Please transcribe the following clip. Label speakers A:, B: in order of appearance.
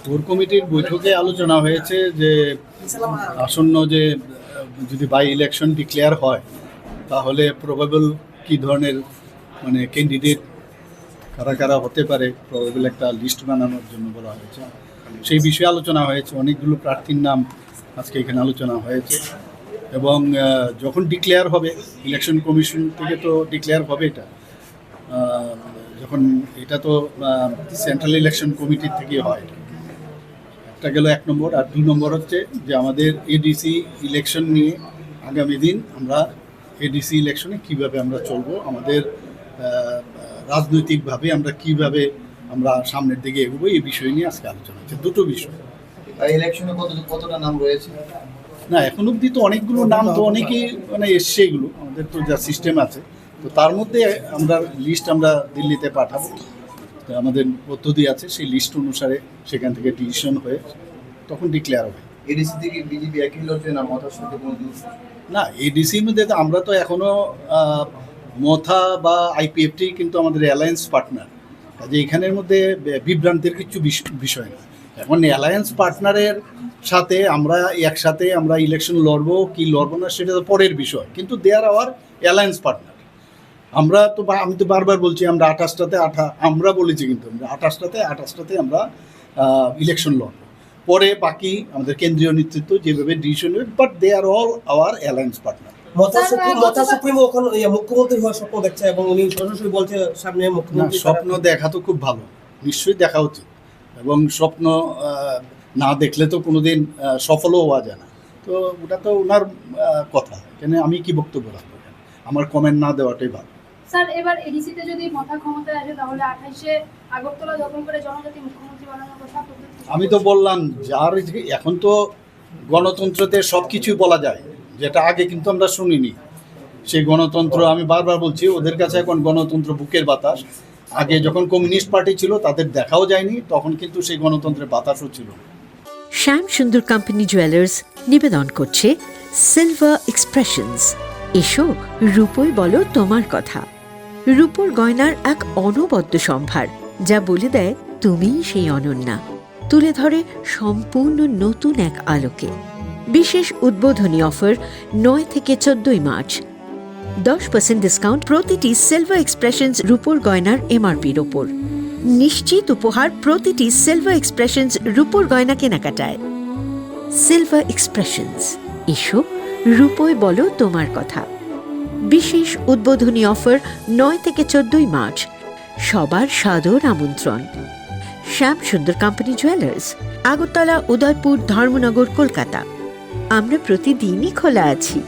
A: Core কমিটির বৈঠকে আলোচনা হয়েছে যে আসন্ন যে যদি বাই ইলেকশন ডিক্লেয়ার হয় তাহলে প্রবাবল কি ধরনের মানে ক্যান্ডিডেট কারা কারা হতে পারে প্রবাবল একটা লিস্ট বানানোর জন্য বলা হয়েছে। সেই বিষয়ে আলোচনা হয়েছে, অনেকগুলো প্রার্থীর নাম আজকে এখানে আলোচনা হয়েছে এবং যখন ডিক্লেয়ার হবে ইলেকশন কমিশন থেকে তো ডিক্লেয়ার হবে এটা, যখন এটা তো সেন্ট্রাল ইলেকশন কমিটির থেকে হয়। একটা গেল 1 নম্বর, আর 2 নম্বর হচ্ছে যে আমাদের এডিসি ইলেকশন নিয়ে আগামী দিন আমরা এডিসি ইলেকশনে কিভাবে আমরা চলবো, আমাদের রাজনৈতিকভাবে আমরা কিভাবে আমরা সামনের দিকে এগোবো, এই বিষয় নিয়ে আজকে আলোচনা হচ্ছে। দুটো বিষয়।
B: ইলেকশনে কতটা নাম রয়েছে?
A: না, এখন অবধি তো অনেকগুলো নাম তো অনেকেই মানে এসছে, এগুলো আমাদের তো যা সিস্টেম আছে, তো তার মধ্যে আমরা লিস্ট আমরা দিল্লিতে পাঠাবো, তো আমাদের পদ্ধতি আছে, সেই লিস্ট অনুসারে সেখান থেকে ডিসিশন হয়ে তখন ডিক্লেয়ার হবে।
B: এডিসি থেকে বিজেপি একই লড়ছে না মতার সাথে কোনো
A: না, এডিসির মধ্যে তো আমরা তো এখনও মথা বা আইপিএফটি কিন্তু আমাদের অ্যালায়েন্স পার্টনার, কাজে এখানের মধ্যে বিভ্রান্তির কিছু বিষয় না। এখন অ্যালায়েন্স পার্টনারের সাথে আমরা একসাথে আমরা ইলেকশন লড়বো কি লড়বো না সেটা তো পরের বিষয়, কিন্তু দে আর আওয়ার অ্যালায়েন্স পার্টনার। আমরা তো আমি তো বারবার বলছি আমরা 28টাতে আমরা বলেছি, কিন্তু আমরা 28টাতে আমরা ইলেকশন লড়বো, পরে বাকি আমাদের কেন্দ্রীয় নেতৃত্ব যেভাবে ডিসিশন নেবে, but they are all our alliance partner.
C: Supremo এখন মুখ্যমন্ত্রী হওয়ার স্বপ্ন দেখছে এবং উনি সরাসরি বলছে সামনে মুখ্যমন্ত্রী।
A: স্বপ্ন দেখা তো খুব ভালো, নিশ্চয়ই দেখা উচিত, এবং স্বপ্ন না দেখলে তো কোনোদিন সফলও হওয়া যায় না। তো ওটা তো ওনার কথা, এখানে আমি কি বক্তব্য রাখবো, আমার কমেন্ট না দেওয়াটাই ভালো।
D: স্যার, এবার এডিসিতে যদি মাথা ক্ষমতায় আসে তাহলে 28-এ আগরতলা দখল করে জনজাতি মুখ্যমন্ত্রী বানানোর কথা।
A: আমি তো বললাম যার এখন তো গণতন্ত্রতে সব কিছুই বলা যায়, যেটা আগে কিন্তু আমরা শুনিনি। সেই গণতন্ত্র আমি বারবার বলছি, ওদের কাছে এখন গণতন্ত্র বুকের বাতাস। আগে যখন কমিউনিস্ট পার্টি ছিল তাদের দেখাও যায়নি, তখন কিন্তু সেই গণতন্ত্রের বাতাসও ছিল।
E: শ্যাম সুন্দর কোম্পানি জুয়েলার্স নিবেদন করছে সিলভার এক্সপ্রেশনস। এসো রূপোই বলো তোমার কথা। রূপোর গয়নার এক অনবদ্য সম্ভার, যা বলে দেয় তুমিই সেই অনন্যা, তুলে ধরে সম্পূর্ণ নতুন এক আলোকে। বিশেষ উদ্বোধনী অফার 9 থেকে 14 মার্চ, 10% ডিসকাউন্ট প্রতিটি সিলভার এক্সপ্রেশনস রূপোর গয়নার এমআরপির ওপর। নিশ্চিত উপহার প্রতিটি সিলভার এক্সপ্রেশনস রূপোর গয়না কেনাকাটায়। সিলভার এক্সপ্রেশনস, এসো রূপোয় বলো তোমার কথা। বিশেষ উদ্বোধনী অফার 9 থেকে 14 মার্চ, সবার সাদর আমন্ত্রণ। শ্যাম সুন্দর কোম্পানি জুয়েলার্স, আগরতলা, উদয়পুর, ধর্মনগর, কলকাতা। আমরা প্রতিদিনই খোলা আছি।